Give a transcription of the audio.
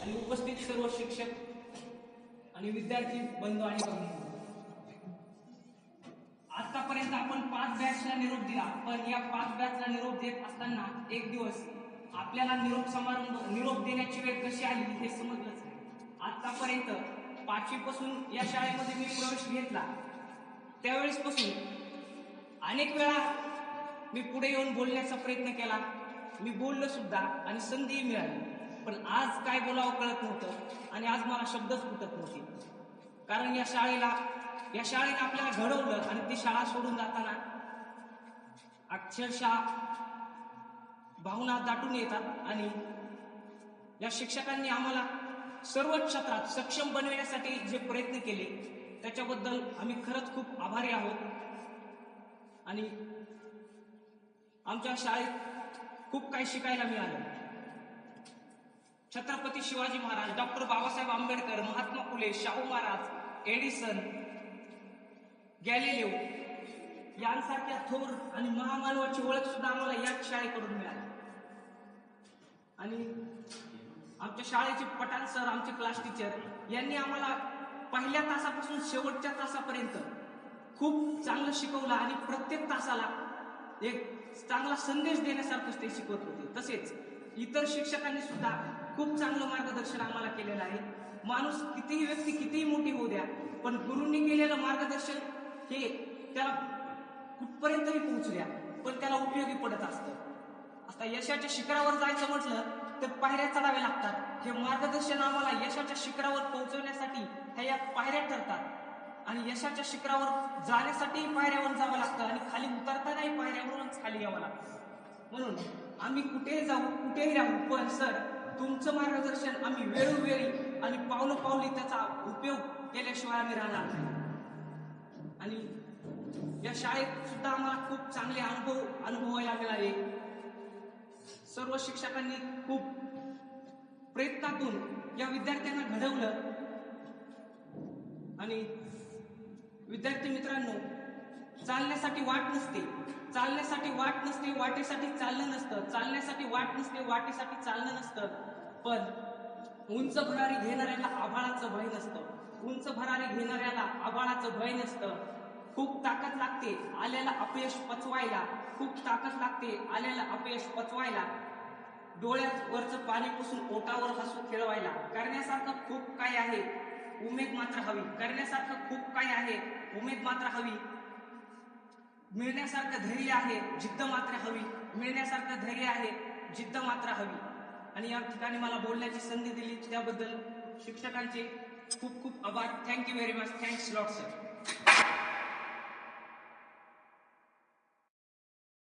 आणि उपस्थित सर्व शिक्षक आणि विद्यार्थी बंधू आणि भगिनी, आतापर्यंत आपण 5 बॅचला निरोप दिला, पण या 5 बॅचला निरोप देत असताना एक दिवस आपल्याला निरोप देण्याची वेळ कशी आली हे समजलंच नाही. आतापर्यंत 5वी पासून या शाळेमध्ये मी प्रवेश घेतला, त्यावेळेस पासून अनेक वेळा मी पुढे येऊन बोलण्याचा प्रयत्न केला, मी बोललो सुद्धा आणि संधी मिळाली, पण आज काय बोलावं कळत नव्हतं आणि आज मला शब्दच फुटत नव्हते. कारण या शाळेने आपल्याला घडवलं आणि ती शाळा सोडून जाताना अक्षरशः भावना दाटून येतात. आणि या शिक्षकांनी आम्हाला सर्व क्षेत्रात सक्षम बनविण्यासाठी जे प्रयत्न केले त्याच्याबद्दल आम्ही खरंच खूप आभारी आहोत. आणि आमच्या शाळेत खूप काही शिकायला मिळालं. Chhatrapati Shivaji Maharaj, doctor Babasaheb Ambedkar, Mahatma Phule, Shahu Maharaj, Edison, Galileo यांसारख्या थोर आणि महामानवाची ओळख सुद्धा आम्हाला याच शाळेकडून मिळाली. आणि आमच्या शाळेचे पठाण सर, आमचे क्लास टीचर यांनी आम्हाला पहिल्या तासापासून शेवटच्या तासापर्यंत खूप चांगलं शिकवलं आणि प्रत्येक तासाला एक चांगला संदेश देण्यासारखं ते शिकवत होते. तसेच इतर शिक्षकांनी सुद्धा खूप चांगलं मार्गदर्शन आम्हाला केलेलं आहे. माणूस कितीही व्यक्ती कितीही मोठी होऊ द्या, पण गुरूंनी केलेलं मार्गदर्शन हे त्याला कुठपर्यंतही पोहोचू द्या, पण त्याला उपयोगी पडत असतं. आता यशाच्या शिखरावर जायचं म्हटलं तर पायऱ्या चढाव्या लागतात. हे मार्गदर्शन आम्हाला यशाच्या शिखरावर पोहोचवण्यासाठी ह्या पायऱ्या ठरतात. आणि यशाच्या शिखरावर जाण्यासाठी पायऱ्यावर जावं लागतं आणि खाली उतरतानाही पायऱ्यावरूनच खाली यावं लागतं. म्हणून आम्ही कुठेही जाऊ, कुठेही राहू, पण सर तुमचं मार्गदर्शन आम्ही वेळोवेळी आणि पावलोपावली त्याचा उपयोग केल्याशिवाय आम्ही राहणार नाही. आणि या शाळेत सुद्धा आम्हाला खूप चांगले अनुभवायला मिळाले. सर्व शिक्षकांनी खूप प्रयत्नातून या विद्यार्थ्यांना घडवलं. आणि विद्यार्थी मित्रांनो, चालण्यासाठी वाट नसते, वाटेसाठी चालणं नसतं, चालण्यासाठी वाट नसते, वाटेसाठी चालणं नसतं. पण उंच भरारी घेणाऱ्याला आभाळाचं भय नसतं, उंच भरारी घेणाऱ्याला आभाळाचं भय नसतं. खूप ताकद लागते आलेला अपयश पचवायला, खूप ताकद लागते आलेला अपयश पचवायला. डोळ्यावरचं पाणी पुसून ओठावर हसू खेळवायला. करण्यासारखं खूप काही आहे, उमेद मात्र हवी. करण्यासारखं खूप काही आहे, उमेद मात्र हवी. मिळण्यासारखं धैर्य आहे, जिद्द मात्र हवी. मिळण्यासारखं धैर्य आहे, जिद्द मात्र हवी. आणि या ठिकाणी मला बोलण्याची संधी दिली त्याबद्दल शिक्षकांचे खूप खूप आभार. Thank you very much. Thanks lot sir.